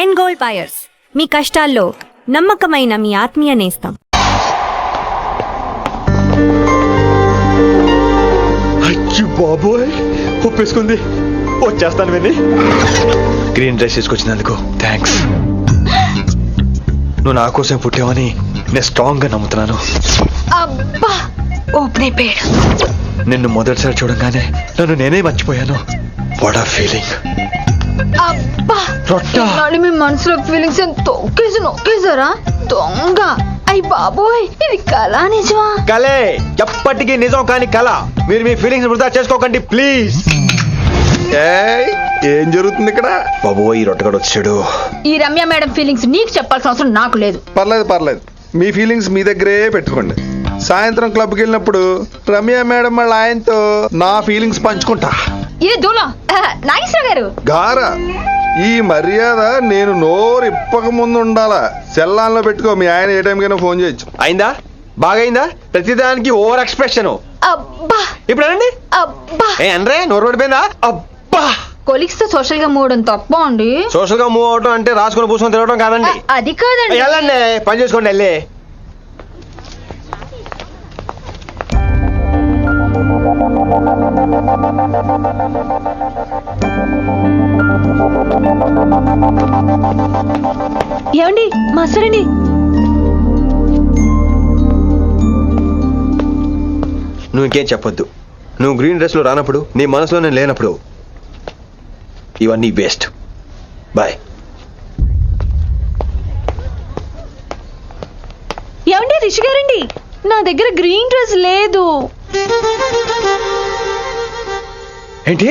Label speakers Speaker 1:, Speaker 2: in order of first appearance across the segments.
Speaker 1: End gold buyers, మీ కష్టాల్లో నమ్మకమైన మీ ఆత్మీయ నేస్తం.
Speaker 2: అచ్చి బాబోయ్, ఒప్పేసుకుంది. వచ్చేస్తాను విని. గ్రీన్ డ్రెస్ తీసుకొచ్చినందుకు థ్యాంక్స్. నువ్వు నా కోసం పుట్టావని నేను స్ట్రాంగ్ గా నమ్ముతున్నాను.
Speaker 3: అబ్బా ఓపెన్ అయిపోయాడు.
Speaker 2: నిన్ను మొదటిసారి చూడంగానే నన్ను నేనే మర్చిపోయాను. వాట్ ఆ ఫీలింగ్.
Speaker 3: అబ్బా
Speaker 2: రొట్టా.
Speaker 3: మీ మనసులో ఫీలింగ్స్ తొక్కేసి నొక్కేసారా దొంగ. అయ్యి బాబోయ్, ఇది కళ నిజమా?
Speaker 2: కలే, ఎప్పటికీ నిజం కాని కళ. మీరు మీ ఫీలింగ్స్ వృధా చేసుకోకండి ప్లీజ్.
Speaker 4: ఏం జరుగుతుంది ఇక్కడ?
Speaker 2: బాబోయ్, ఈ రొట్టగడు వచ్చాడు.
Speaker 3: ఈ రమ్య మేడం ఫీలింగ్స్ నీకు చెప్పాల్సిన అవసరం నాకు లేదు.
Speaker 4: పర్లేదు, మీ ఫీలింగ్స్ మీ దగ్గరే పెట్టుకోండి. సాయంత్రం క్లబ్కి వెళ్ళినప్పుడు రమ్య మేడం వాళ్ళ ఆయనతో నా ఫీలింగ్స్ పంచుకుంటా.
Speaker 3: ఇది దూలం నాగేశ్వర గారు.
Speaker 4: గారా, ఈ మర్యాద నేను నోరు ఇప్పక ముందు ఉండాలా. సెల్లాన్లో పెట్టుకో, మీ ఆయన ఏ టైంకైనా ఫోన్ చేయొచ్చు.
Speaker 2: అయిందా? బాగైందా? ప్రతిదానికి ఓవర్ ఎక్స్ప్రెషన్.
Speaker 3: అబ్బా
Speaker 2: ఇప్పుడు అనండి.
Speaker 3: అబ్బా
Speaker 2: ఏ అనరే, నోరు పడిపోయిందా? అబ్బా.
Speaker 3: కొలిక్స్ తో సోషల్ గా మూవడం తప్ప అండి.
Speaker 2: సోషల్ గా మూవ్ అవడం అంటే రాసుకొని పూసుకొని తిరగడం కాదండి.
Speaker 3: అది కాదండి.
Speaker 2: వెళ్ళండి, పని చేసుకోండి వెళ్ళి.
Speaker 3: ఏమండి మాస్టర్ అండి,
Speaker 2: నువ్వు ఇంకేం చెప్పొద్దు. నువ్వు గ్రీన్ డ్రెస్ లో రానప్పుడు, నీ మనసులో నేను లేనప్పుడు ఇవన్నీ వేస్ట్. బాయ్.
Speaker 3: ఏమండి రిషి గారండి, నా దగ్గర గ్రీన్ డ్రెస్ లేదు.
Speaker 2: ఏంటి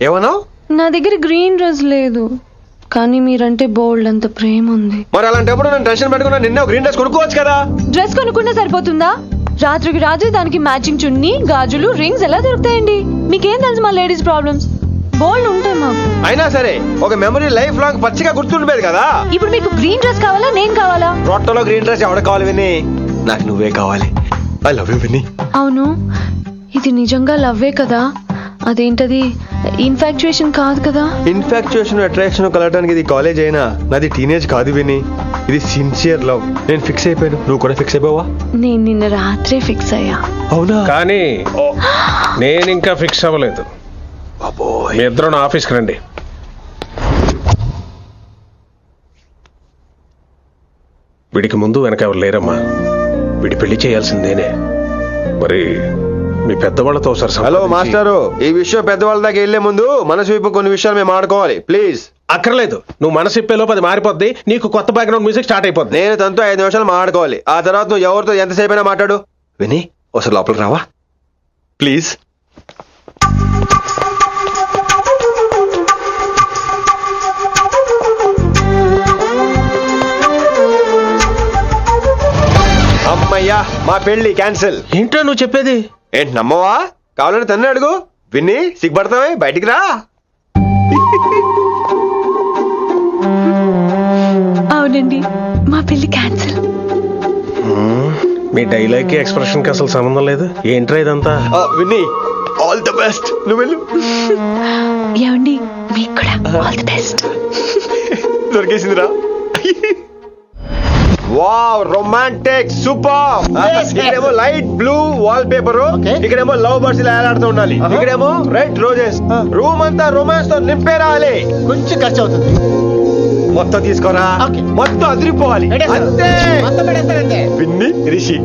Speaker 2: ఏమన్నావు?
Speaker 5: నా దగ్గర గ్రీన్ డ్రెస్ లేదు, కానీ మీరంటే బోల్డ్ అంత ప్రేమ ఉంది.
Speaker 2: మరి అలాంటప్పుడు నేను టెన్షన్ పెట్టుకున్నా, నిన్నే గ్రీన్ డ్రెస్ కొనుక్కోవచ్చు కదా.
Speaker 5: డ్రెస్ కొనుక్కుంటే సరిపోతుందా? రాత్రికి రాత్రి దానికి మ్యాచింగ్ చున్నీ, గాజులు, రింగ్స్ ఎలా దొరుకుతాయండి? మీకేం తెలుసు మా లేడీస్ ప్రాబ్లమ్స్? బోల్డ్ ఉంటాయి మాకు.
Speaker 2: అయినా సరే ఒక మెమరీ లైఫ్ లాంగ్ పచ్చిగా గుర్తుండిపోయేది కదా.
Speaker 5: ఇప్పుడు మీకు గ్రీన్ డ్రెస్ కావాలా, నేను కావాలా?
Speaker 2: రొట్టలో గ్రీన్ డ్రెస్ ఎవడ కావాలి విని? నాకు నువ్వే కావాలి. ఐ లవ్ యూ విని.
Speaker 5: అవును, ఇది నిజంగా లవ్వే కదా? అదేంటది ఇన్ఫాక్చుయేషన్ కాదు కదా?
Speaker 2: ఇన్ఫాక్చుయేషన్ అట్రాక్షన్ కలగడానికి ఇది కాలేజ్ అయినా నాది టీనేజ్ కాదు విని. ఇది సిన్సియర్ లవ్. నేను ఫిక్స్ అయిపోయాను, నువ్వు కూడా ఫిక్స్ అయిపోవా?
Speaker 5: నేను నిన్న రాత్రే ఫిక్స్ అయ్యా.
Speaker 2: అవునా?
Speaker 6: కానీ నేను ఇంకా ఫిక్స్ అవ్వలేదు.
Speaker 2: బాబోయ్.
Speaker 6: మీ ఇద్దరు నా ఆఫీస్కి రండి. వీడికి ముందు వెనక ఎవరు లేరమ్మా. వీడి పెళ్లి చేయాల్సిందేనే. మరి మీ పెద్దవాళ్ళతో ఒకసారి
Speaker 2: హలో మాస్టారు, ఈ విషయం పెద్దవాళ్ళ దాకా వెళ్లే ముందు మనసు వైపు కొన్ని విషయాలు మేము ఆడుకోవాలి ప్లీజ్.
Speaker 6: అక్కర్లేదు, నువ్వు మనసు ఇప్పేలోపు అది మారిపోద్ది. నీకు కొత్త బ్యాక్గ్రౌండ్ మ్యూజిక్ స్టార్ట్ అయిపోద్ది.
Speaker 2: నేను తనతో 5 నిమిషాలు మాట్లాడుకోవాలి. ఆ తర్వాత నువ్వు ఎవరితో ఎంతసేపు అయినా మాట్లాడు. విని ఒకసారి లోపలికి రావా ప్లీజ్? అమ్మయ్యా, మా పెళ్లి క్యాన్సిల్.
Speaker 6: ఏంటో నువ్వు చెప్పేది?
Speaker 2: ఏంటి నమ్మవా? కావాలని తన్నే అడుగు. విన్ని సిగ్గుపడతావే, బయటికి రా.
Speaker 5: అవునండి, మా పెళ్లి క్యాన్సిల్.
Speaker 6: మీ డైలాగ్ ఎక్స్ప్రెషన్ కి అసలు సంబంధం లేదు. ఏంట్రా ఇదంతా?
Speaker 2: విన్ని ఆల్ ది బెస్ట్. నువ్వు వెళ్ళు.
Speaker 5: ఏమండి, మీకు కూడా ఆల్ ది బెస్ట్.
Speaker 2: దొరికేసిందిరా. Wow, romantic, super. ఇక్కడేమో లైట్ బ్లూ వాల్ పేపర్, ఇక్కడేమో లవ్ బర్డ్స్ ఇలా ఏలాడుతూ ఉండాలి, ఇక్కడేమో రెడ్ రోజెస్. రూమ్ అంతా రొమాన్స్ తో నింపే రావాలి.
Speaker 7: కొంచెం ఖర్చు అవుతుంది.
Speaker 2: మొత్తం తీసుకోరా, మొత్తం అదిరిపోవాలి అంతే. విన్ని రిషి.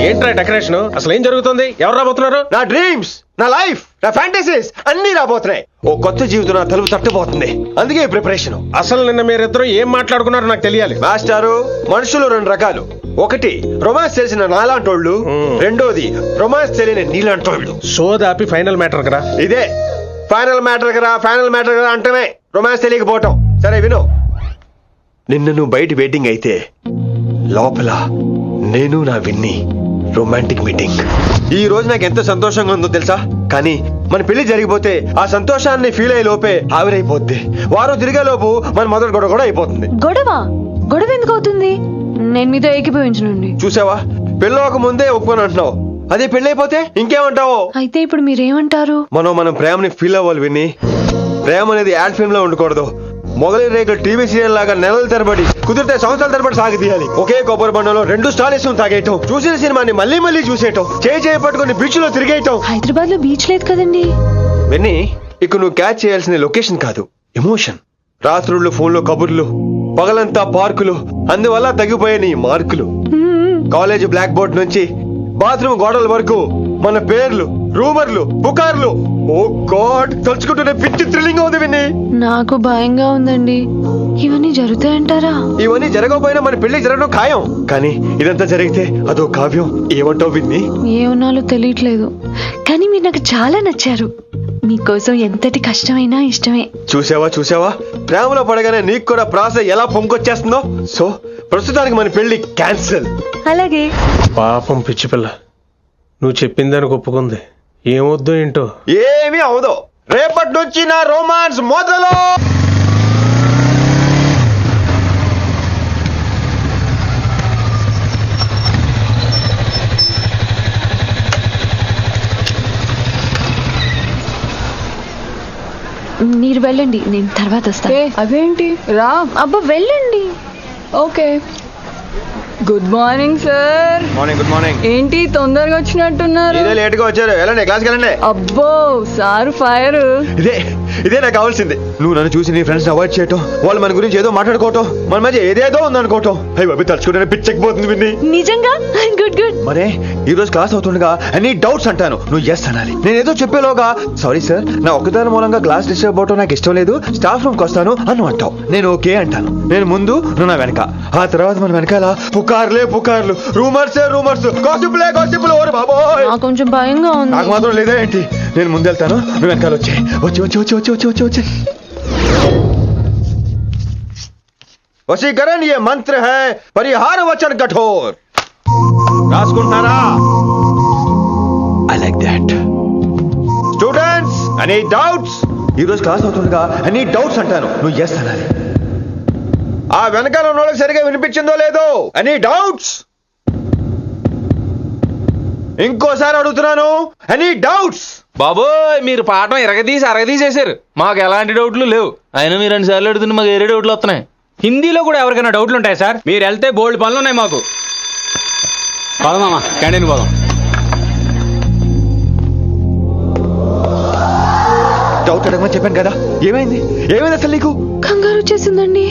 Speaker 6: ఏంట్రా డెకరేషన్? అసలు ఏం జరుగుతుంది? ఎవరు రాబోతున్నారు?
Speaker 2: నా డ్రీమ్స్, నా లైఫ్, నా ఫ్యాంటసీస్ అన్ని రాబోతున్నాయి. ఓ కొత్త జీవితం నా తలుపు తట్టబోతుంది. అందుకే ప్రిపరేషన్.
Speaker 6: అసలు నిన్న మీరిద్దరు ఏం మాట్లాడుకున్నారో నాకు తెలియాలి.
Speaker 2: మాస్టారు, మనుషులు 2 రకాలు. ఒకటి రొమాన్స్ తెలిసిన నాలాంటోళ్ళు, రెండోది రొమాన్స్ తెలియని నీలాంటోళ్ళు.
Speaker 6: సోదాపి ఫైనల్ మ్యాటర్ కదా.
Speaker 2: ఇదే ఫైనల్ మ్యాటర్ కదా. ఫైనల్ మ్యాటర్ కదా అంటమే రొమాన్స్ తెలియకపోవటం. సరే విను, నిన్న నువ్వు బయట వెయిటింగ్ అయితే లోపల నేను నా విన్ని రొమాంటిక్ మీటింగ్. ఈ రోజు నాకు ఎంత సంతోషంగా ఉందో తెలుసా? కానీ మన పెళ్లి జరిగిపోతే ఆ సంతోషాన్ని ఫీల్ అయ్యే లోపే ఆవిరైపోద్ది. వారం తిరిగే లోపు మన మొదటి గొడవ కూడా అయిపోతుంది.
Speaker 5: గొడవ ఎందుకు అవుతుంది? నేను మీతో ఏకీభవించనండి.
Speaker 2: చూసావా, పెళ్ళవక ముందే ఒప్పుకొని అంటున్నావు. అదే పెళ్ళైపోతే ఇంకేమంటావు?
Speaker 5: అయితే ఇప్పుడు మీరేమంటారు?
Speaker 2: మనం ప్రేమని ఫీల్ అవ్వాలి విని. ప్రేమ అనేది యాడ్ ఫిల్మ్ లో ఉండకూడదు. మొగలి రేకులు టీవీ సీరియల్ లాగా నెలల తరబడి, కుదిరితే సంవత్సరాల తరబడి సాగి తీయాలి. ఒకే కొబ్బరి బండంలో 2 స్టాలిస్ తాగేయటం, చూసిన సినిమాని మళ్ళీ మళ్ళీ చూసేయటం, చేయి పట్టుకుని బీచ్ లో తిరిగేయటం.
Speaker 5: హైదరాబాద్ లో బీచ్ లేదు కదండి.
Speaker 2: విన్ని, ఇక నువ్వు క్యాచ్ చేయాల్సిన లొకేషన్ కాదు, ఎమోషన్. రాత్రుళ్ళు ఫోన్లో కబుర్లు, పగలంతా పార్కులు, అందువల్ల తగ్గిపోయే నీ మార్కులు. కాలేజ్ బ్లాక్ బోర్డ్ నుంచి బాత్రూమ్ గోడల వరకు మన పేర్లు, రూమర్లు, పుకార్లు. ఓ గాడ్, తలుచుకుంటూనే పిచ్చి థ్రిల్లింగ్ ఉంది విన్ని.
Speaker 5: నాకు భయంగా ఉందండి. ఇవన్నీ జరుగుతాయంటారా?
Speaker 2: ఇవన్నీ జరగకపోయినా మన పెళ్లి జరగడం ఖాయం. కానీ ఇదంతా జరిగితే అదో కావ్యం. ఏమంటావు విన్ని?
Speaker 5: ఏమన్నాలో తెలియట్లేదు, కానీ మీరు నాకు చాలా నచ్చారు. మీకోసం ఎంతటి కష్టమైనా ఇష్టమే.
Speaker 2: చూసావా, ప్రేమలో పడగానే నీకు కూడా ప్రాస ఎలా పొంగొచ్చేస్తుందో. సో ప్రస్తుతానికి మన పెళ్లి క్యాన్సిల్.
Speaker 5: అలాగే.
Speaker 6: పాపం పిచ్చి పిల్ల, నువ్వు చెప్పిందానికి ఒప్పుకుంది. ఏమొద్దు ఏంటో.
Speaker 2: ఏమీ అవదు. రేపటి నుంచి నా రొమాన్స్ మొదలు.
Speaker 5: మీరు వెళ్ళండి, నేను తర్వాత వస్తా.
Speaker 3: అవేంటి రా.
Speaker 5: అబ్బా వెళ్ళండి.
Speaker 3: Okay. Good morning sir.
Speaker 2: Morning. Good morning.
Speaker 3: ఏంటి తొందరగా వచ్చినట్టున్నారు?
Speaker 2: ఇదే లేట్ గా వచ్చారు. వెళ్ళండి, క్లాస్కి వెళ్ళండి.
Speaker 3: అబ్బో సార్ ఫైర్.
Speaker 2: ఇదే నాకు కావాల్సింది. నువ్వు నన్ను చూసి నీ ఫ్రెండ్స్ అవాయిడ్ చేయటం, వాళ్ళు మన గురించి ఏదో మాట్లాడుకోవటం, మన మధ్య ఏదేదో ఉందనుకోవటం. అయ్యి బాబు, తలుచుకుంటే పిచ్చెక్కిపోతుంది విన్ని.
Speaker 5: నిజంగా గుడ్.
Speaker 2: మరే ఈ రోజు క్లాస్ అవుతుండగా ఎనీ డౌట్స్ అంటాను, నువ్వు ఎస్ అనాలి. నేను ఏదో చెప్పేలోగా సారీ సార్, నా ఒకదాని మూలంగా క్లాస్ డిస్టర్బ్ అవటం నాకు ఇష్టం లేదు, స్టాఫ్ రూమ్కి వస్తాను అని అంటావు. నేను ఓకే అంటాను. నేను ముందు, నువ్వు నా వెనక. ఆ తర్వాత మన వెనకాల పుకార్లు, రూమర్స్, గాసిప్లే. ఓరే బాబోయ్,
Speaker 5: నాకు కొంచెం భయంగా ఉంది.
Speaker 2: నాకు మాత్రం లేదా ఏంటి? నేను ముందెళ్తాను, నువ్వు వెనకాల వచ్చే. వశీకరణ ये मंत्र है, परिहार वचन कठोर. రాసుకుంటున్నారా? I like that. Students, any doubts? ఈ రోజు క్లాస్ అవుతుండగా ఎనీ డౌట్స్ అంటాను, నువ్వు ఎస్ అనాలి. ఆ వెనకాల ఉన్న వాళ్ళకి సరిగా వినిపించిందో లేదో? Any doubts? ఇంకోసారి అడుగుతున్నాను, ఎనీ డౌట్స్?
Speaker 7: బాబోయ్, మీరు పాఠం అరగదీసేశారు. మాకు ఎలాంటి డౌట్లు లేవు. అయినా మీరు 2 సార్లు అడుగుతుంటే మాకు ఏరే డౌట్లు వస్తున్నాయి.
Speaker 8: హిందీలో కూడా ఎవరికైనా డౌట్లు ఉంటాయి సార్? మీరు వెళ్తే బోల్డ్ పనులు ఉన్నాయి మాకు. పోదామా, క్యాంటీన్ పోదాం.
Speaker 2: డౌట్ అడగమని చెప్పాను కదా, ఏమైంది అసలు నీకు?
Speaker 5: కంగారు వచ్చేసిందండి.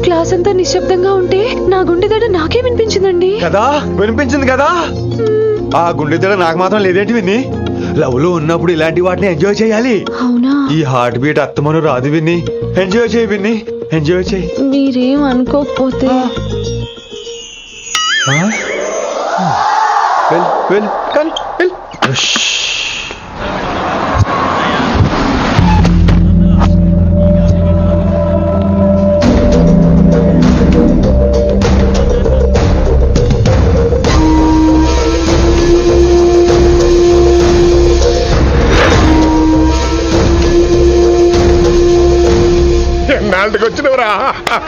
Speaker 5: క్లాస్ అంతా నిశ్శబ్దంగా ఉంటే నా గుండె దడ నాకే వినిపించిందండి.
Speaker 2: కదా, వినిపించింది కదా. ఆ గుండె దడ నాకు మాత్రం లేదేంటి విన్ని? లవ్ లో ఉన్నప్పుడు ఇలాంటి వాటిని ఎంజాయ్ చేయాలి.
Speaker 5: అవునా? ఈ
Speaker 2: హార్ట్ బీట్ అత్తమను రాదు విన్ని. ఎంజాయ్ చేయి విన్ని, ఎంజాయ్ చేయి.
Speaker 5: మీరేం అనుకోకపోతే
Speaker 2: వెళ్ళు కానీ వెళ్ళు.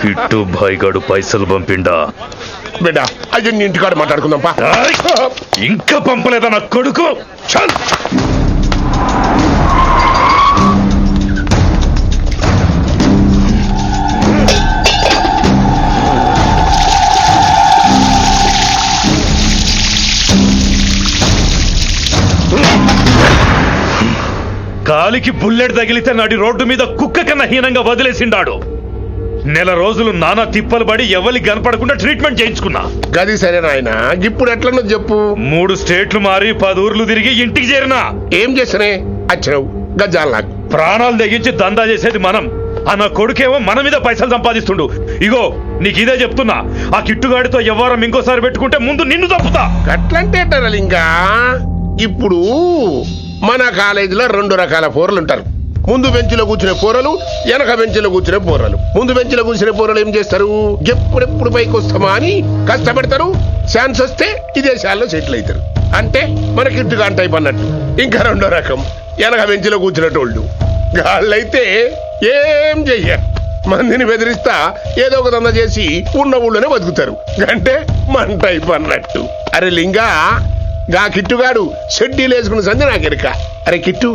Speaker 9: కిట్టు భాయ్ గాడు పైసలు పంపిండా?
Speaker 10: బిడ్డ అయ్యో, ఇంటికాడ మాట్లాడుకుందాం పా.
Speaker 9: ఇంకా పంపలేదా నా కొడుకు? చల్. కాలికి బుల్లెట్ తగిలితే నడి రోడ్డు మీద కుక్క కన్నా హీనంగా వదిలేసిండాడు. నెల రోజులు నానా తిప్పలు పడి ఎవరికి కనపడకుండా ట్రీట్మెంట్ చేయించుకున్నా.
Speaker 10: గది సరే నాయన, ఇప్పుడు ఎట్లనో చెప్పు.
Speaker 9: 3 స్టేట్లు మారి 10 ఊర్లు తిరిగి ఇంటికి చేరినా.
Speaker 10: ఏం చేసినే అచ్చరావు గజ్జాలు నాకు.
Speaker 9: ప్రాణాలు తెగించి దందా చేసేది మనం. ఆ నా కొడుకేమో మన మీద పైసలు సంపాదిస్తుండు. ఇగో నీకు ఇదే చెప్తున్నా, ఆ కిట్టుగాడితో ఎవరం ఇంకోసారి పెట్టుకుంటే ముందు నిన్ను తప్పుతా.
Speaker 10: అట్లంటే ఇంకా ఇప్పుడు మన కాలేజీలో 2 రకాల పోరలు ఉంటారు. ముందు బెంచ్లో కూర్చునే పోరలు, వెనక బెంచ్లో కూర్చునే పోరలు. ముందు బెంచ్లో కూర్చునే పోరలు ఏం చేస్తారు? ఎప్పుడెప్పుడు పైకి వస్తామా అని కష్టపడతారు. ఛాన్స్ వస్తే విదేశాల్లో సెటిల్ అవుతారు. అంటే మన కిట్టుగా టైప్ అన్నట్టు. ఇంకా 2వ రకం వెనక బెంచ్లో కూర్చునేటోళ్ళు. వాళ్ళైతే ఏం చెయ్యరు, మందిని బెదిరిస్తా ఏదో ఒక దంద చేసి ఉన్న ఊళ్ళోనే బతుకుతారు. అంటే మన టైప్ అన్నట్టు. అరే లింగా, గా కిట్టుగాడు షెడ్డీలు వేసుకున్న సంధి నాకెరక. అరే కిట్టు,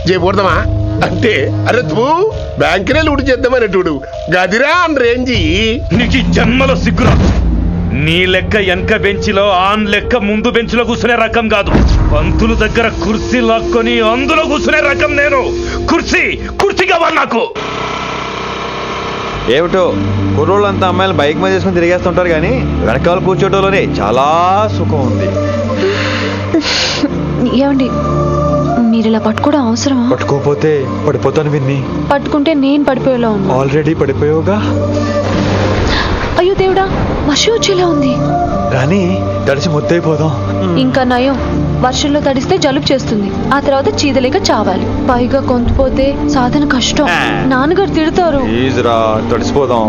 Speaker 10: జే పోడదామా? అంటే అరే తూ బ్యాంకునే లూటి చేద్దామనేటుడు గదిరా అని రేంజి.
Speaker 9: నీకు ఈ జన్మలో సిగ్గురా. నీ లెక్క వెనక బెంచిలో ఆన్ లెక్క ముందు బెంచ్లో కూర్చునే రకం కాదు. పంతుల దగ్గర కుర్చీ లాక్కొని అందులో కూర్చునే రకం నేను. కుర్చీ కావాలి నాకు.
Speaker 11: ఏమిటో కుర్రోళ్ళంతా అమ్మాయిలు బైక్ మీద చేసుకుని తిరిగేస్తుంటారు కానీ వెనకాల కూర్చోటంలోనే చాలా సుఖం ఉంది.
Speaker 5: ఏమండి మీరు ఇలా పట్టుకోవడం అవసరమా?
Speaker 11: పట్టుకోపోతే పడిపోతాను విన్ని.
Speaker 5: పట్టుకుంటే నేను పడిపోయేలా ఉన్నా.
Speaker 11: ఆల్రెడీ పడిపోయావుగా.
Speaker 5: అయ్యో దేవుడా, వర్షం వచ్చేలా ఉంది.
Speaker 11: రాని తడిసి ముద్దైపోదాం.
Speaker 5: ఇంకా నయం, వర్షంలో తడిస్తే జలుబు చేస్తుంది, ఆ తర్వాత చీదలేక చావాలి. పైగా కొంతపోతే సాధన కష్టం, నాన్నగారు తిడతారు.
Speaker 11: ఈజురా తడిసిపోదాం.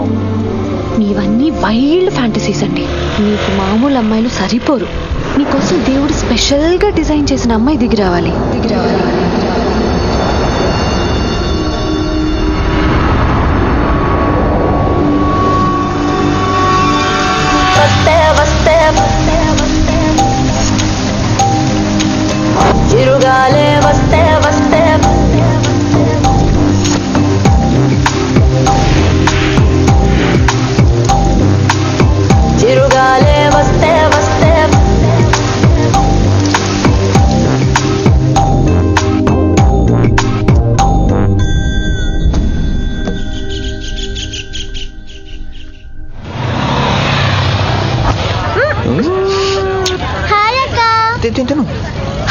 Speaker 5: మీవన్నీ వైల్డ్ ఫ్యాంటసీస్ అండి. మీకు మామూలు అమ్మాయిలు సరిపోరు. మీకోసం దేవుడు స్పెషల్ గా డిజైన్ చేసిన అమ్మాయి దిగి రావాలి. చిరుగాలే వస్తే వస్తే చిరుగాలే వస్తే వస్తే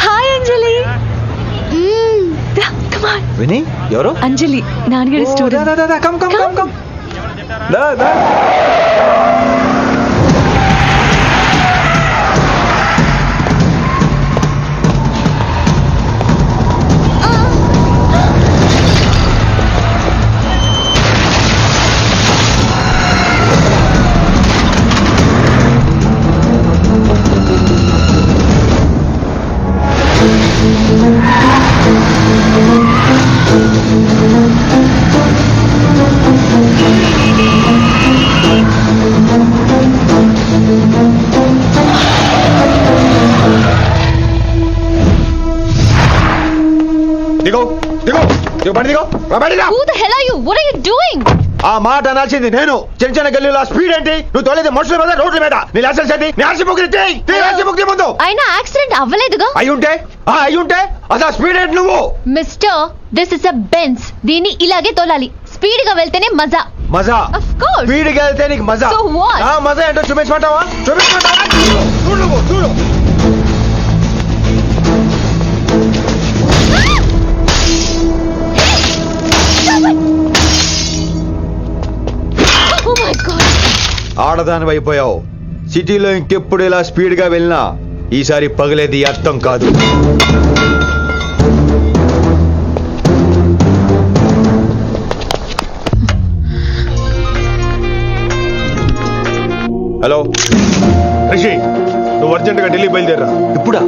Speaker 5: హాయ్ అంజలి.
Speaker 11: విని ఎవరు?
Speaker 5: అంజలి, నాన్నగారి student.
Speaker 11: Come come come come. ఆ మాట అనాల్సింది నేను. చిన్న చిన్న గల్లీలో స్పీడ్ ఏంటి? నువ్వు తోలేది మనుషుల మీద, రోడ్ల మీద. నీ లైసెన్స్ ఏంటి? నీ ఆర్సీ బుక్ ఇచ్చేయ్. ముందు
Speaker 3: అయినా యాక్సిడెంట్ అవ్వలేదుగా.
Speaker 11: అయ్యుంటే అసలు స్పీడ్ ఏంటి నువ్వు?
Speaker 3: Mister, this is a Benz. దీన్ని ఇలాగే తోలాలి. స్పీడ్ గా వెళ్తేనే మజా.
Speaker 11: మజా?
Speaker 3: Of course.
Speaker 11: స్పీడ్ గా వెళ్తే నీకు మజా?
Speaker 3: So what?
Speaker 11: మజా ఏంటో చూపించమంటావా? చూడు.
Speaker 3: Oh my God.
Speaker 11: ఆడదాని అయిపోయావు. సిటీలో ఇంకెప్పుడు ఇలా స్పీడ్ గా వెళ్ళినా ఈసారి పగిలేది అర్థం కాదు. హలో
Speaker 10: రిషి, నువ్వు అర్జెంట్ గా ఢిల్లీ బయలుదేరా.
Speaker 11: ఇప్పుడా?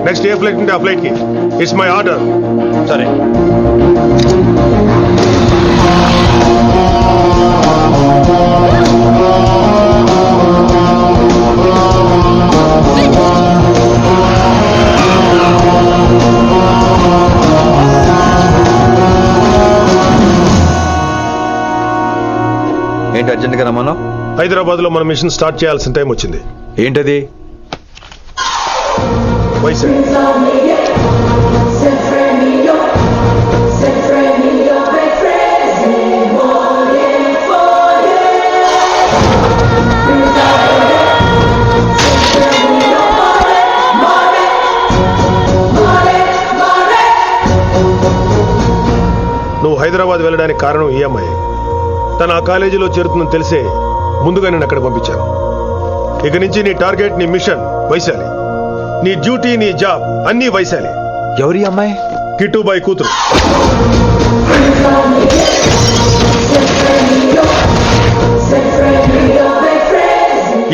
Speaker 10: నెక్స్ట్ ఏ ఫ్లైట్ ఉంటే ఆ ఫ్లైట్ కి. It's my order.
Speaker 11: సరే. ఏంటి అర్జెంట్ గా రమ్మన్నావు?
Speaker 10: హైదరాబాద్ లో మన మిషన్ స్టార్ట్ చేయాల్సిన టైం వచ్చింది.
Speaker 11: ఏంటది?
Speaker 10: వైజాగ్. నువ్వు హైదరాబాద్ వెళ్ళడానికి కారణం ఈ అమ్మాయి. తను ఆ కాలేజీలో చేరుతుందని తెలిసే ముందుగా నేను అక్కడ పంపించాను. ఇక నుంచి నీ టార్గెట్, నీ మిషన్ వైశాలి. నీ డ్యూటీ, నీ జాబ్ అన్నీ వైశాలి.
Speaker 11: ఎవరి అమ్మాయి?
Speaker 10: కిట్టుబాయి కూతురు.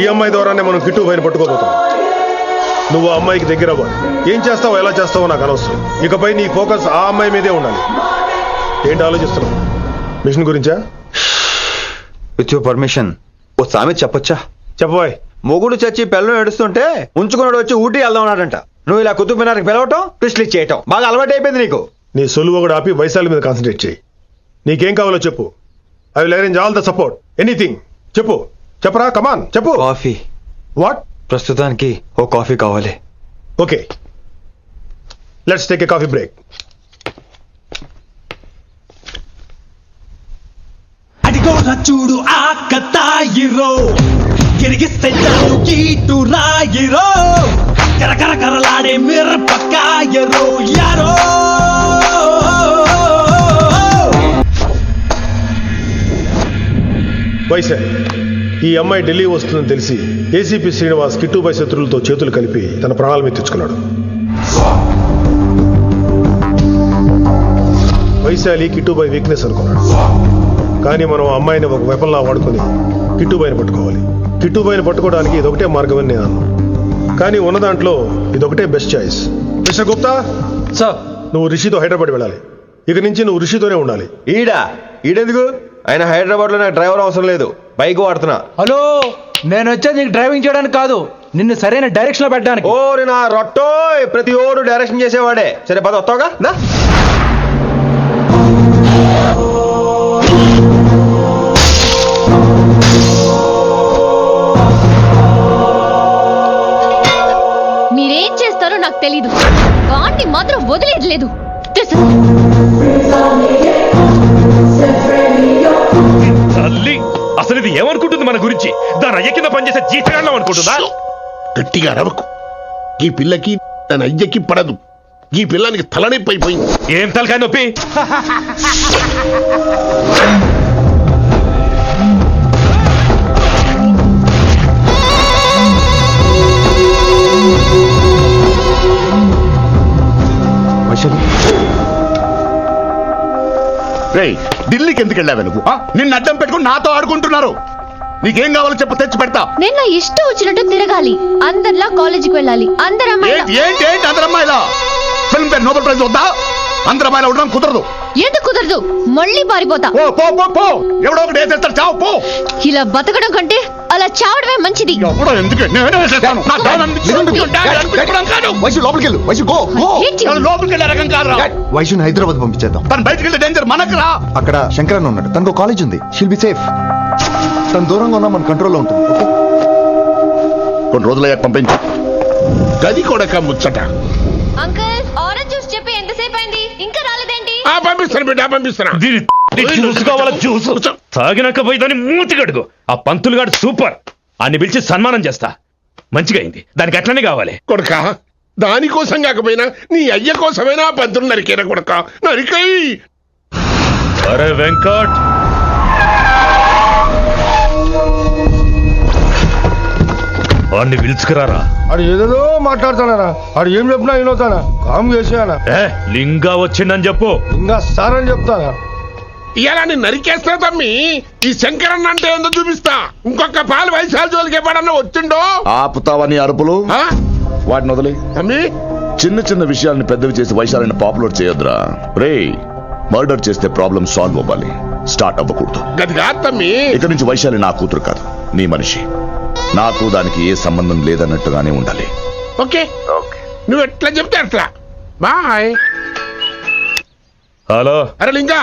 Speaker 10: ఈ అమ్మాయి ద్వారానే మనం కిట్టుబాయిని పట్టుకోబోతున్నాం. నువ్వు ఆ అమ్మాయికి దగ్గర అవ్వాలి. ఏం చేస్తావో, ఎలా చేస్తావో నాకు అనవసరం. ఇకపై నీ ఫోకస్ ఆ అమ్మాయి మీదే ఉండాలి. ఏంటి ఆలోచిస్తున్నావు? మిషన్ గురించా?
Speaker 11: విత్ యువర్ పర్మిషన్ ఓ సామెత చెప్పొచ్చా?
Speaker 10: చెప్పబాయ్.
Speaker 11: మొగుడు చచ్చి పిల్లలు ఏడుస్తుంటే ఉంచుకున్నాడు వచ్చి ఊటీ వెళ్దాం అన్నాడంట. నువ్వు ఇలా కుతుబ్ మినార్కి పిలవటం, ట్విస్ట్లు చేయటం బాగా అలవాటు అయిపోయింది నీకు.
Speaker 12: నీ సొలువు కూడా ఆపి వైశాలి మీద కాన్సన్ట్రేట్ చేయి. నీకేం కావాలో చెప్పు. I will arrange all the support. Anything చెప్పు. చెప్పరా, కమాన్ చెప్పు.
Speaker 11: కాఫీ.
Speaker 12: వాట్?
Speaker 11: ప్రస్తుతానికి ఓ కాఫీ కావాలి.
Speaker 12: Okay, let's take a coffee break.
Speaker 13: అడిగో చూడు ఆ కతాయిరో గిరిగిస్తే చాలు కీటు రాయిరో కరకర కరలాడే మిరపకాయరో యారో.
Speaker 12: వైశాలి, ఈ అమ్మాయి ఢిల్లీ వస్తుందని తెలిసి ఏసీపీ శ్రీనివాస్ కిట్టుబాయ్ శత్రులతో చేతులు కలిపి తన ప్రాణాల మీద తెచ్చుకున్నాడు. వైశాలి కిట్టుబాయ్ వీక్నెస్ అనుకున్నాడు. కానీ మనం ఆ అమ్మాయిని ఒక వెపన్లా వాడుకొని కిట్టుబాయిని పట్టుకోవాలి. కిట్టుబాయిని పట్టుకోవడానికి ఇదొకటే మార్గం అని నేను అన్నాను. కానీ ఉన్న దాంట్లో ఇదొకటే best choice. Mister Gupta
Speaker 7: sir,
Speaker 12: నువ్వు రిషితో హైదరాబాద్ వెళ్ళాలి. ఇక నుంచి నువ్వు రిషితోనే ఉండాలి.
Speaker 2: ఈడెందుకు? ఆయన హైదరాబాద్ లో నాకు డ్రైవర్ అవసరం లేదు, బైక్ వాడుతున్నా.
Speaker 7: హలో, నేను వచ్చేది నీకు డ్రైవింగ్ చేయడానికి కాదు, నిన్ను సరైన డైరెక్షన్ లో పెట్టడానికి.
Speaker 2: ఓ నా రొట్టో, ప్రతి ఓడు డైరెక్షన్ చేసేవాడే. సరే పద, వస్తావుగా.
Speaker 3: మీరేం చేస్తారో నాకు తెలీదు, వాటిని మాత్రం వదిలేదు లేదు.
Speaker 9: తల్లి, అసలు ఇది ఏమనుకుంటుంది మన గురించి? దాని అయ్య కింద పనిచేసే జీతగాళ్ళం అనుకుంటుందా?
Speaker 10: గట్టిగా అరవకు. ఈ పిల్లకి తన అయ్యకి పడదు. ఈ పిల్లానికి తలనొప్పి అయిపోయింది.
Speaker 9: ఏం తలకాయ నొప్పి?
Speaker 11: ఢిల్లీకి ఎందుకు వెళ్ళావు నువ్వు? నిన్ను అడ్డం పెట్టుకుని నాతో ఆడుకుంటున్నారు. నీకేం కావాలో చెప్పు, తెచ్చి పెడతా.
Speaker 3: నేను నా ఇష్టం వచ్చినట్టు తిరగాలి, అందరిలా కాలేజీకి వెళ్ళాలి.
Speaker 11: ఏంటి అందరు అమ్మాయిలా? ఫిల్మ్ పేరు నోబెల్ ప్రైజ్ వద్దా? అందరు అమ్మాయిలా ఉండడం కుదరదు.
Speaker 3: ఎందుకు కుదరదు? మళ్ళీ పారిపోతా.
Speaker 11: ఎవడో ఒకటి వేసేస్తాడు, చావు పో.
Speaker 3: ఇలా బతకడం కంటే అలా చావడమే మంచిది.
Speaker 11: వైశుని హైదరాబాద్ పంపించేద్దాం. తను బయటకు వెళ్తే డేంజర్ మనకు రా. అక్కడ శంకరన్న ఉన్నాడు, తనకు కాలేజ్ ఉంది. She'll be safe. తను దూరంగా ఉన్నా మన కంట్రోల్లో ఉంటుంది. కొన్ని రోజులయ్యాక పంపించు.
Speaker 10: గది కూడా ముచ్చట.
Speaker 3: అంకుల్, ఆరెంజ్ జ్యూస్ చెప్పి ఎంతసేపు అయింది, ఇంకా రాలేదేంటి?
Speaker 10: పంపిస్తాను బిడ్డ, పంపిస్తాను.
Speaker 9: జ్యూస్ కావాలా? జ్యూస్ తాగినాక పోయి దాన్ని మూతి గడుగు. ఆ పంతులు గాడు సూపర్, అన్ని పిలిచి సన్మానం చేస్తా. మంచిగా అయింది, దానికి అట్లనే కావాలి.
Speaker 10: కొడుక, దానికోసం కాకపోయినా నీ అయ్య కోసమైనా పంతులు నరికేనా కొడుక, నరికై.
Speaker 9: అరే వెంకట్, వాడిని పిలుచుకురారా.
Speaker 12: ఆడు ఏదేదో మాట్లాడతానా? ఆడు ఏం చెప్పినా వినవుతానా? కామ్ చేసానా?
Speaker 9: లింగా వచ్చిందని చెప్పు.
Speaker 12: ఇంకా సార్ అని చెప్తానా?
Speaker 10: ఇలా నేను నరికేస్తా తమ్మి. ఈ శంకరన్న అంటే ఏందో చూపిస్తా. ఇంకొక పాలు వైశాల జోలికి ఎప్పుడన్నా వచ్చిండో
Speaker 11: ఆపుతావని అరుపులు. వాటిని వదిలే
Speaker 10: తమ్మి.
Speaker 11: చిన్న చిన్న విషయాలను పెద్దవి చేసి వైశాలిని పాపులర్ చేయొద్దురా. రే, మర్డర్ చేస్తే ప్రాబ్లం సాల్వ్ అవ్వాలి, స్టార్ట్ అవ్వకూడదు.
Speaker 10: గది కాదు తమ్మి.
Speaker 11: ఇక నుంచి వైశాలి నా కూతురు కాదు, నీ మనిషి. నాకు దానికి ఏ సంబంధం లేదన్నట్టుగానే ఉండాలి.
Speaker 10: ఓకే, నువ్వు ఎట్లా చెప్తే అట్లా. బాయ్.
Speaker 9: హలో.
Speaker 10: అరే లింగా,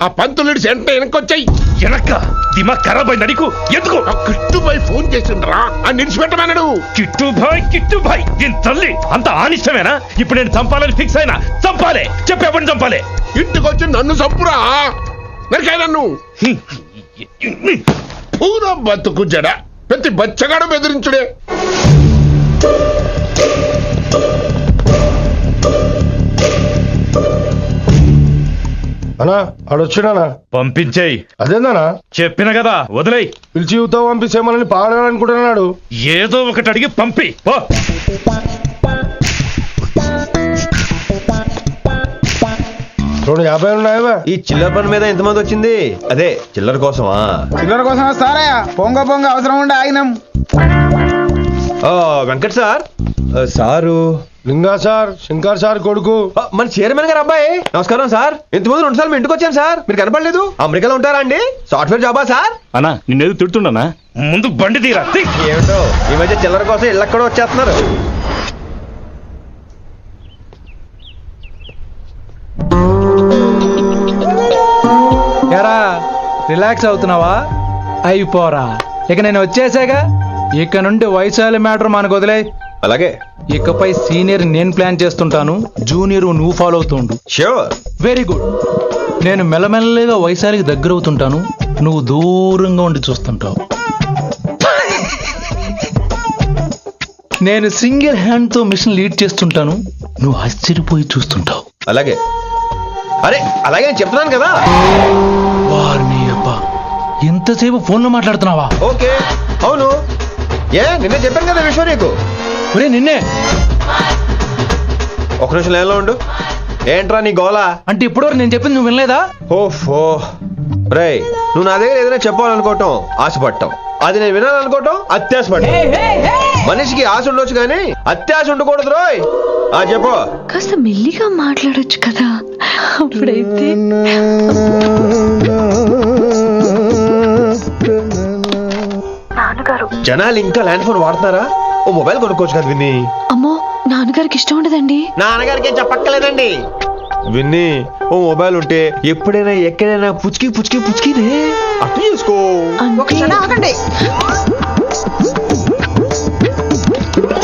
Speaker 10: ఆ పంతులుడి సెంటర్ వెనకొచ్చాయి.
Speaker 9: వెనక్క దిమాగ్ ఖరాబ్ అయింది నీకు. ఎందుకు?
Speaker 10: కిట్టుబాయ్ ఫోన్ చేసిండ్రా, అని నిడిచిపెట్టమన్నాడు.
Speaker 9: కిట్టుబాయ్ దీని తల్లి అంత ఆనిష్టమేనా? ఇప్పుడు నేను చంపాలని ఫిక్స్ అయినా. చంపాలే, చెప్పేపని చంపాలే.
Speaker 10: ఇంటికి వచ్చి నన్ను చంపురా, నరికాయ నన్ను. పూరా బతుకు జడ, ప్రతి బచ్చగాడు బెదిరించుడే.
Speaker 12: అనా ఆడొచ్చినానా?
Speaker 9: పంపించేయి.
Speaker 12: అదేందనా?
Speaker 9: చెప్పిన కదా, వదిలేయి.
Speaker 12: పిలిచి యువత పంపిసేమని పాడాలనుకుంటున్నాడు.
Speaker 9: ఏదో ఒకటి అడిగి పంపి.
Speaker 12: చూడు 50 ఉన్నాయా?
Speaker 2: ఈ చిల్లర పని మీద ఎంతమంది వచ్చింది? అదే చిల్లర కోసమా?
Speaker 13: చిల్లర కోసం వస్తారా? పొంగ అవసరం ఉండే ఆగినాం.
Speaker 2: వెంకట్ సార్. సారు
Speaker 12: లింగా సార్, శంకర్ సార్ కొడుకు,
Speaker 2: మన చైర్మన్ గారు అబ్బాయి. నమస్కారం సార్. ఇంతకుముందు 2 సార్లు మీ ఇంటికి వచ్చాను సార్, మీరు కనపడలేదు. అమెరికాలో ఉంటారా అండి? సాఫ్ట్వేర్ జాబా సార్?
Speaker 9: అన్నా, నిన్నేది తిడుతున్నానా? ముందు బండి తీరా.
Speaker 2: ఏమిటో ఈ మధ్య చిల్లర కోసం ఇళ్ళక్కడ వచ్చేస్తున్నారు.
Speaker 13: ఎరా రిలాక్స్ అవుతున్నావా? అయిపోరా, ఇక నేను వచ్చేసాగా. ఇక నుండి వైశాలి మ్యాటర్ మనకు వదిలే.
Speaker 2: అలాగే.
Speaker 13: ఇకపై సీనియర్ నేను ప్లాన్ చేస్తుంటాను, జూనియర్ నువ్వు ఫాలో అవుతుండు.
Speaker 2: ష్యూర్.
Speaker 13: Very good. నేను మెల్లమెల్లగా వైశాలికి దగ్గర అవుతుంటాను, నువ్వు దూరంగా ఉండి చూస్తుంటావు. నేను సింగిల్ హ్యాండ్ తో మిషన్ లీడ్ చేస్తుంటాను, నువ్వు ఆశ్చర్యపోయి చూస్తుంటావు.
Speaker 2: అలాగే. అరే అలాగే నేను చెప్తున్నాను కదా.
Speaker 13: వారిని అబ్బా, ఎంతసేపు ఫోన్లో మాట్లాడుతున్నావా?
Speaker 2: ఓకే. అవును. నిన్నే చెప్పాను కదా విశ్వ నీకు.
Speaker 13: ఒరే నిన్నే.
Speaker 2: ఒక నిమిషం లైన్లో ఉండు. ఏంట్రా నీ గోలా?
Speaker 13: అంటే ఇప్పటివరకు నేను చెప్పింది నువ్వు వినలేదా?
Speaker 2: ఓఫో రే, నువ్వు నా దగ్గర ఏదైనా చెప్పాలనుకోవటం ఆశపడటం, అది నేను వినాలనుకోవటం అత్యాశపడటం. మనిషికి ఆశ ఉండొచ్చు కానీ అత్యాశ ఉండకూడదు రోయ్. చెప్పు.
Speaker 5: కాస్త మెల్లిగా మాట్లాడొచ్చు కదా, అప్పుడైతే.
Speaker 2: జనాలు ఇంకా ల్యాండ్ ఫోన్ వాడుతున్నారా? ఓ మొబైల్ కొనుక్కోవచ్చు కదా విన్ని.
Speaker 5: అమ్మో, నాన్నగారికి ఇష్టం ఉండదండి.
Speaker 2: నాన్నగారికి ఏం చెప్పక్కర్లేదండి. విన్ని, ఓ మొబైల్ ఉంటే ఎప్పుడైనా ఎక్కడైనా పుచ్చుకి పుచ్చుకి పుచ్చుకినే అర్థం చేసుకో.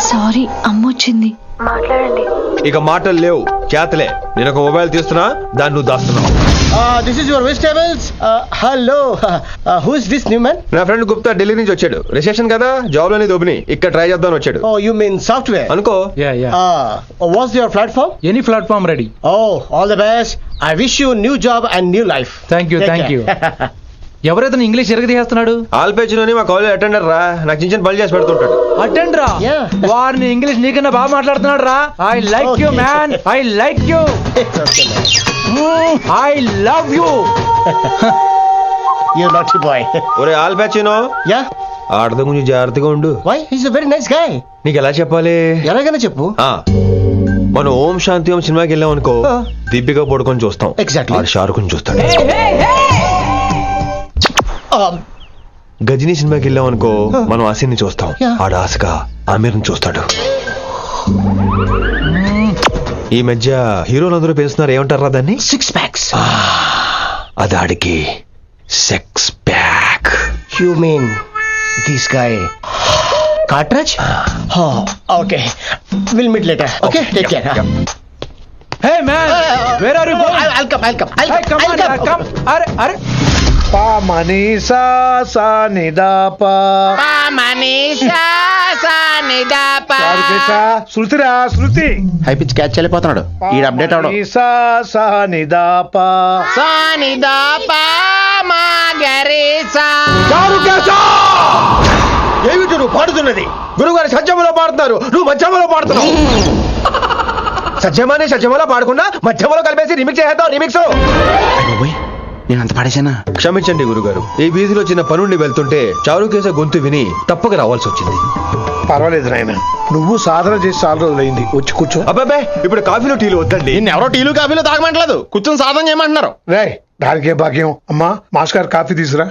Speaker 5: సారీ, అమ్మొచ్చింది. మాట్లాడండి.
Speaker 2: ఇక మాటలు లేవు, చేతలే. నేను ఒక మొబైల్ తీస్తున్నా, దాన్ని నువ్వు దాస్తున్నావు.
Speaker 14: This is your vegetables. Hello, who is this new man?
Speaker 2: నా ఫ్రెండ్ గుప్తా ఢిల్లీ నుంచి వచ్చాడు. రిసెప్షన్ కదా, జాబ్ లోని దొబ్బిని ఇక్కడ ట్రై చేద్దామని వచ్చాడు.
Speaker 14: ఓ యు మీన్ సాఫ్ట్వేర్
Speaker 2: అనుకో.
Speaker 14: What's your platform?
Speaker 13: Any platform ready.
Speaker 14: Oh all the best. I wish you new job and new life.
Speaker 13: Thank you. ఎవరైతే ఇంగ్లీష్ ఎరగదీస్తున్నాడు?
Speaker 2: ఆల్పేచిలోని మా కాలేజ్ అటెండర్ రా, నాకు చిన్న చిన్న పని చేసి పెడుతుంటాడు.
Speaker 13: అటెండరా? వారిని ఇంగ్లీష్ నీకన్నా బాగా మాట్లాడుతున్నాడు రా. I like you man, I like you, I love you.
Speaker 14: You naughty boy.
Speaker 2: ఒరే ఆల్పేచినో, ఆడద గురించి జాగ్రత్తగా ఉండు.
Speaker 14: Why? He's a very nice guy.
Speaker 2: నీకు ఎలా చెప్పాలి?
Speaker 14: ఎలాగైనా చెప్పు.
Speaker 2: మనం ఓం శాంతి ఓం సినిమాకి వెళ్ళాం అనుకో, దీపిక పడుకొని చూస్తాం.
Speaker 14: ఎగ్జాక్ట్లీ.
Speaker 2: షారుఖ్ చూస్తాడు. గజనీ సినిమాకి వెళ్ళాం అనుకో, మనం ఆసిని చూస్తాం. ఆడ ఆశగా ఆమీర్ని చూస్తాడు. ఈ మధ్య హీరోలందరూ పెంచుతున్నారు, ఏమంటారా దాన్ని?
Speaker 14: Six packs.
Speaker 2: అది ఆడికి sex pack.
Speaker 14: You mean this guy Katraj? Okay, will meet later. Okay, take care.
Speaker 13: Hey man, where are you going?
Speaker 14: I'll come.
Speaker 13: Hey, come on, come. Are.
Speaker 12: Pa manisa sa ni da pa.
Speaker 14: Pa manisa sa ni da pa.
Speaker 12: Shruti
Speaker 14: high pitch catch వెళ్ళిపోతున్నాడు. ఈ update అవడం.
Speaker 12: manisa sa ni da pa.
Speaker 14: Sa ni da pa ma gare sa.
Speaker 2: ఏమిటి నువ్వు పాడుతున్నది? గురుగారు సత్యములో పాడుతున్నారు, నువ్వు మధ్యమలో పాడుతున్నావు. సత్యమాని సత్యమలో పాడకుండా మధ్యమలో కలిపేసి remix చేద్దాం. రిమిక్స్
Speaker 14: నేను అంత పాడేశానా?
Speaker 2: క్షమించండి గురుగారు, ఈ వీధిలో చిన్న పనుండి వెళ్తుంటే చారుకేస గొంతు విని తప్పక రావాల్సి వచ్చింది.
Speaker 12: పర్వాలేదు నాయన, నువ్వు సాధన చేసి చాలా రోజులైంది, వచ్చి కూర్చో.
Speaker 2: అబ్బాబే, ఇప్పుడు కాఫీలో టీలు వద్దండి.
Speaker 14: ఎవరో టీలు కాఫీలు తాగమంటలేదు, కూర్చొని సాధన చేయమంటున్నారు.
Speaker 12: రే, దానికే భాగ్యం. అమ్మా, మాస్టర్ గారు కాఫీ తీసురా.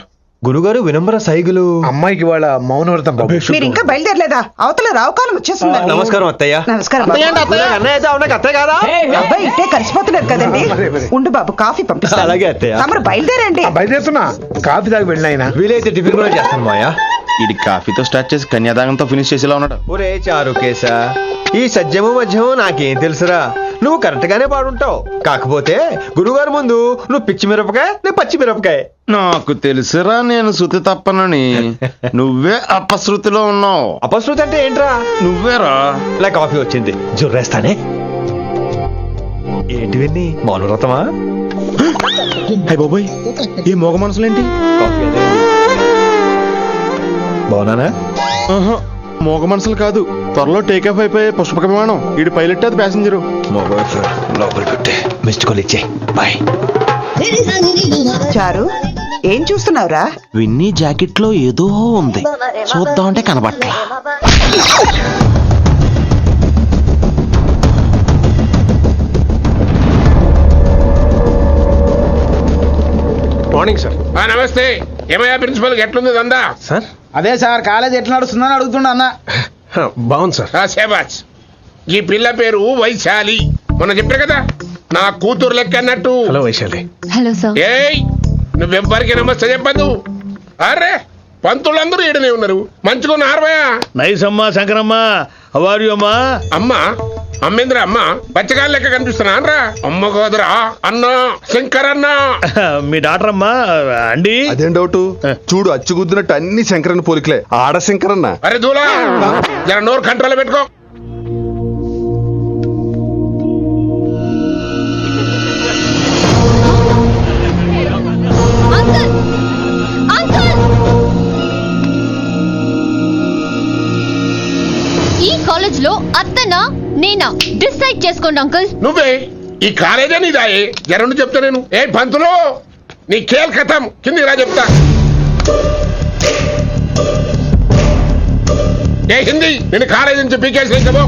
Speaker 2: గురుగారు వినమ్ర సైగులు.
Speaker 12: అమ్మాయికి వాళ్ళ మౌనవ్రతం.
Speaker 15: మీరు ఇంకా బయలుదేరలేదా? అవతల రావుకాలం వచ్చేస్తుంది.
Speaker 2: నమస్కారం అత్తయ్య.
Speaker 15: నమస్కారం.
Speaker 2: అత్తయ్య కాదా?
Speaker 15: అబ్బాయి ఇట్టే కలిసిపోతున్నారు కదండి. ఉండు బాబు, కాఫీ పంపిస్తాను.
Speaker 2: అలాగే అత్తయ్య.
Speaker 15: తమరు బయలుదేరండి.
Speaker 12: బయలుదేరుతున్నా, కాఫీ తాగి వెళ్ళినాయన.
Speaker 2: వీలైతే టిఫిన్ కూడా చేస్తాను మాయా.
Speaker 14: ఇది కాఫీతో స్టార్ట్ చేసి కన్యాదానంతో ఫినిష్ చేసేలా ఉన్నాడు.
Speaker 2: ఒరే చారుకేశ, ఈ సత్యము మధ్యము నాకేం తెలుసురా? నువ్వు కరెక్ట్ గానే పాడుంటావు. కాకపోతే గురుగారు ముందు నువ్వు పిచ్చి మిరపకాయ, నేను పచ్చి మిరపకాయ.
Speaker 14: నాకు తెలుసురా నేను శృతి తప్పనని. నువ్వే అపశృతిలో ఉన్నావు.
Speaker 2: అపశృతి అంటే ఏంట్రా?
Speaker 14: నువ్వేరా.
Speaker 2: ఇలా కాఫీ వచ్చింది, జుర్రేస్తానే. ఏంటి విన్ని, మౌనవ్రతమా?
Speaker 14: హై బాబోయ్, ఈ మోగ మనసులేంటి?
Speaker 2: కాఫీ అదే. బాగున్నానా?
Speaker 14: మోగ మనసులు కాదు, త్వరలో టేకాఫ్ అయిపోయే పుష్పక విమానం. ఈడు పైలట్, అది ప్యాసింజరు.
Speaker 2: లోపల పెట్టే మిస్డ్ కాల్ ఇచ్చే. బాయ్.
Speaker 15: చారు, ఏం చూస్తున్నావురా?
Speaker 14: విన్నీ జాకెట్ లో ఏదో ఉంది, చూద్దామంటే కనబట్లా.
Speaker 6: Morning sir.
Speaker 10: నమస్తే. ఏమయ్యా ప్రిన్సిపల్, ఎట్లుంది దందా?
Speaker 6: సార్
Speaker 13: అదే సార్, కాలేజ్ ఎట్లా నడుస్తుందని అడుగుతున్నా అన్న.
Speaker 6: బాగుంది సార్.
Speaker 10: శేబాజ్. ఈ పిల్ల పేరు వైశాలి. మొన్న చెప్పారు కదా, నా కూతురు లెక్క అన్నట్టు.
Speaker 6: హలో వైశాలి.
Speaker 5: Hello sir.
Speaker 10: ఏయ్, నువ్వెవ్వరికి నమస్తే చెప్పదు. అరే పంతులందరూ ఈడనే ఉన్నారు, మంచిగా ఉన్నారవయ్యా.
Speaker 9: నైస్ అమ్మా శంకరమ్మ, అవారు అమ్మా.
Speaker 10: అమ్మ అమ్మేంద్ర అమ్మ బచ్చగాళ్ళ లెక్క కనిపిస్తున్నా రా. అమ్మ కాదురా అన్న, శంకరన్న.
Speaker 9: మీ డాక్టర్ అమ్మా అండి.
Speaker 4: అదేం డౌట్, చూడు అచ్చుగుద్దినట్టు అన్ని శంకరన్న పోలికలే. ఆడ శంకరన్న.
Speaker 10: అరే దూలా జర నోరు కంట్రోల్ పెట్టుకో.
Speaker 3: ఈ కాలేజ్ లో అత్తనా నేనా డిసైడ్ చేసుకోండి అంకుల్.
Speaker 10: నువ్వే ఈ కాలేజే నీదాయే. జరండు చెప్తా నేను. ఏ పంతులు నీ ఖేల్ ఖతం, కింది రా చెప్తా. ఏ హిందీ నేను కాలేజ్ నుంచి పీకేసి లేకపో.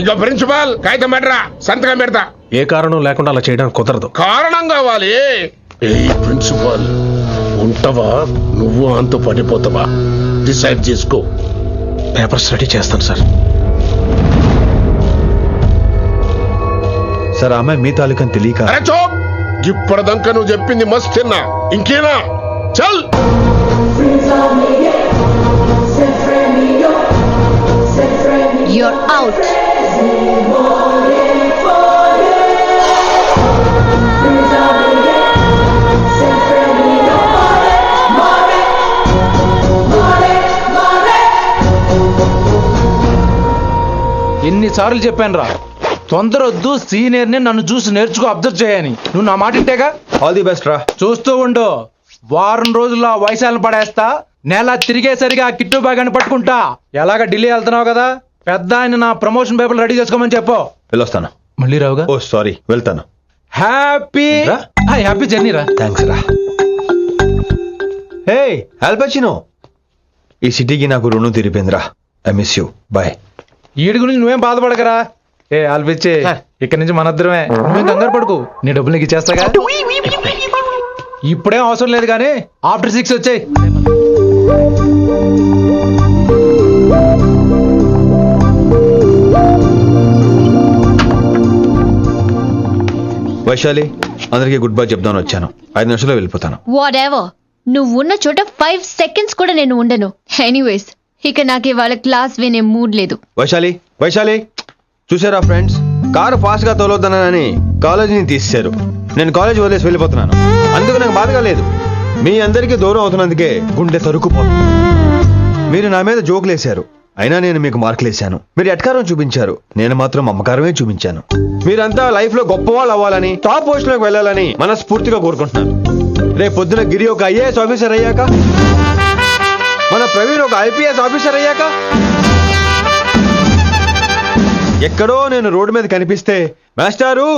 Speaker 10: ఇక ప్రిన్సిపాల్ కాగితం పడరా, సంతకం పెడతా.
Speaker 6: ఏ కారణం లేకుండా అలా చేయడానికి కుదరదు.
Speaker 10: కారణం కావాలి. ఏ ప్రిన్సిపాల్ ఉంటావా, నువ్వు అంతు పడిపోతావా, డిసైడ్ చేసుకో.
Speaker 6: పేపర్ స్టడీ చేస్తాను సార్.
Speaker 11: సార్ ఆమె మీ తాలూకని తెలియక.
Speaker 10: అరే చోప్, ఇప్పటిదాకా నువ్వు చెప్పింది మస్త్ తిన్నా, ఇంకేనా? చల్.
Speaker 3: You're out.
Speaker 13: ఎన్నిసార్లు చెప్పాను రా, తొందర వద్దు, సీనియర్ ని నన్ను చూసి నేర్చుకో, అబ్జర్వ్ చేయని. నువ్వు నా మాట ఇంటేగా.
Speaker 11: ఆల్ ది బెస్ట్ రా.
Speaker 13: చూస్తూ ఉండు, వారం రోజుల్లో ఆ వయసాలను పడేస్తా. నెల తిరిగేసరిగా ఆ కిట్టు బాగాన్ని పట్టుకుంటా. ఎలాగ ఢిల్లీ వెళ్తున్నావు కదా, పెద్ద ఆయన నా ప్రమోషన్ పేపర్లు రెడీ చేసుకోమని చెప్పు.
Speaker 11: వెళ్ళొస్తాను.
Speaker 13: మళ్ళీ రావుగా.
Speaker 11: ఓ సారీ, వెళ్తాను.
Speaker 13: హ్యాపీ జర్నీ రా.
Speaker 11: థ్యాంక్స్ రా. హే ఆల్పచినో, ఈ సిటీకి నాకు రుణం తీరిపోయిందిరా. I miss you. బాయ్.
Speaker 13: ఈడి గురించి నువ్వేం బాధపడకరా. ఏ ఆల్పిచ్చే, ఇక్కడి నుంచి మనద్దరమే. నువ్వేం కంగారు పడుకు, నీ డబ్బులు నీకు ఇచ్చేస్తాగా. ఇప్పుడేం అవసరం లేదు కానీ ఆఫ్టర్ 6 వచ్చాయి.
Speaker 11: వైశాలి, అందరికీ గుడ్ బై చెప్దామని వచ్చాను. 5 నిమిషాల్లో వెళ్ళిపోతాను.
Speaker 3: వాట్ ఎవర్, నువ్వు ఉన్న చోట 5 seconds కూడా నేను ఉండను. ఎనీవేస్, ఇక నాకు ఇవాళ క్లాస్ వినే మూడ్ లేదు.
Speaker 11: వైశాలి, వైశాలి, చూసారా ఫ్రెండ్స్, కారు ఫాస్ట్ గా తోలొద్దనని కాలేజీని తీసేశారు. నేను కాలేజీ వదిలేసి వెళ్ళిపోతున్నాను. అందుకు నాకు బాధగా లేదు. మీ అందరికీ దూరం అవుతున్నందుకే గుండె తరుక్కుపోతుంది. మీరు నా మీద జోకులు వేశారు, అయినా నేను మీకు మార్కులు వేశాను. మీరు ఎట్కారం చూపించారు, నేను మాత్రం అమ్మకారమే చూపించాను. మీరంతా లైఫ్ లో గొప్ప వాళ్ళు అవ్వాలని, టాప్ పోస్ట్ లోకి వెళ్ళాలని మనస్ఫూర్తిగా కోరుకుంటున్నాను. రేపు పొద్దున గిరి ఒక IAS ఆఫీసర్ అయ్యాక, మన ప్రవీణ్ ఒక IPS ఆఫీసర్ అయ్యాక, ఎక్కడో నేను రోడ్డు మీద కనిపిస్తే మాస్టారు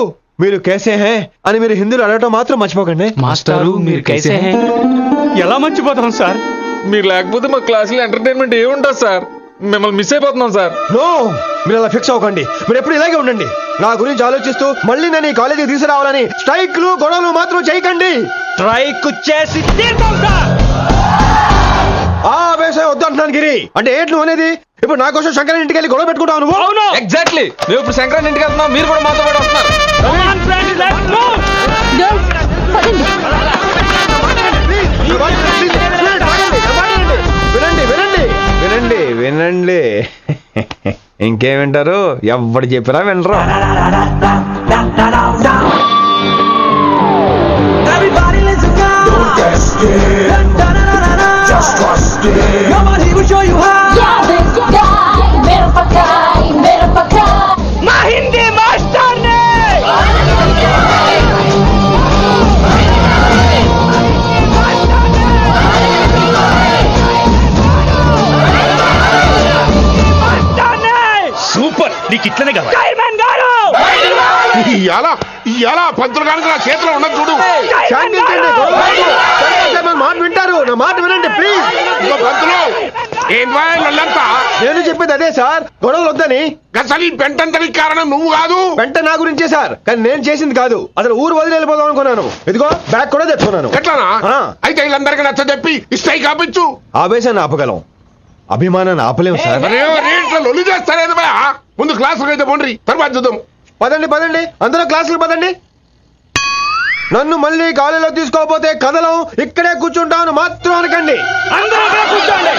Speaker 11: మీరు కేసే హే అని మీరు హిందీలో అడగటం మాత్రం మర్చిపోకండి.
Speaker 8: మాస్టారు మీరు కైసే హే. ఎలా మర్చిపోతాం సార్, మీరు లేకపోతే మా క్లాసులో ఎంటర్టైన్మెంట్ ఏముంటుంది సార్. మిమ్మల్ని మిస్ అయిపోతున్నాం సార్.
Speaker 11: నో, మీరు అలా ఫిక్స్ అవ్వకండి. మీరు ఎప్పుడు ఇలాగే ఉండండి. నా గురించి ఆలోచిస్తూ మళ్ళీ నేను ఈ కాలేజీకి తీసుకురావాలని స్ట్రైక్లు గొడవలు మాత్రం చేయకండి.
Speaker 8: స్ట్రైక్ చేసి తీరుతాం సార్.
Speaker 11: ఆ ఆవేశం వద్దు అంటున్నాను గిరి. అంటే ఏంటి నువ్వు అనేది? ఇప్పుడు నా కోసం శంకర్ ఇంటికి వెళ్ళి గొడవ పెట్టుకుంటావు నువ్వు?
Speaker 7: అవును, ఎగ్జాక్ట్లీ. మేము ఇప్పుడు శంకరన్ ఇంటికి వెళ్తున్నాం, మీరు కూడా మాతో పాటు వస్తున్నారు.
Speaker 11: వినండి వినండి వినండి వినండి. ఇంకేం వింటారు? ఎవడు చెప్పినా వినరు.
Speaker 9: సూపర్, నీకు ఇట్లనే కావాలి.
Speaker 10: ఇవాళ పంతులు కనుక నా చేతిలో ఉన్నది చూడు.
Speaker 11: మాట వింటారు, నా మాట వినండి ప్లీజ్.
Speaker 10: పంతులు ఏంటంతా?
Speaker 11: నేను చెప్పేది అదే సార్, గొడవలు వద్దని.
Speaker 10: అసలు ఈ పెంటంతరికి కారణం నువ్వు కాదు.
Speaker 11: పెంట నా గురించే సార్, కానీ నేను చేసింది కాదు. అసలు ఊరు వదిలి వెళ్ళిపోదాం అనుకున్నాను. ఇదిగో బ్యాగ్ కూడా తెచ్చుకున్నాను.
Speaker 10: ఎట్లానా? అయితే వీళ్ళందరికీ నచ్చ చెప్పి స్ట్రైక్ ఆపించు.
Speaker 11: ఆవేశాన్ని ఆపగలం, అభిమానాన్ని ఆపలేము సార్.
Speaker 10: లొల్లి చేస్తారేది భయ. ముందు క్లాసులకు అయితే పోండి, తర్వాత చూద్దాం.
Speaker 11: పదండి పదండి, అందరూ క్లాసులు పదండి. నన్ను మళ్ళీ కాలేజీలో తీసుకోకపోతే కదలం ఇక్కడే కూర్చుంటాను మాత్రం అనకండి.
Speaker 9: అందరూ అక్కడ కూర్చోండి.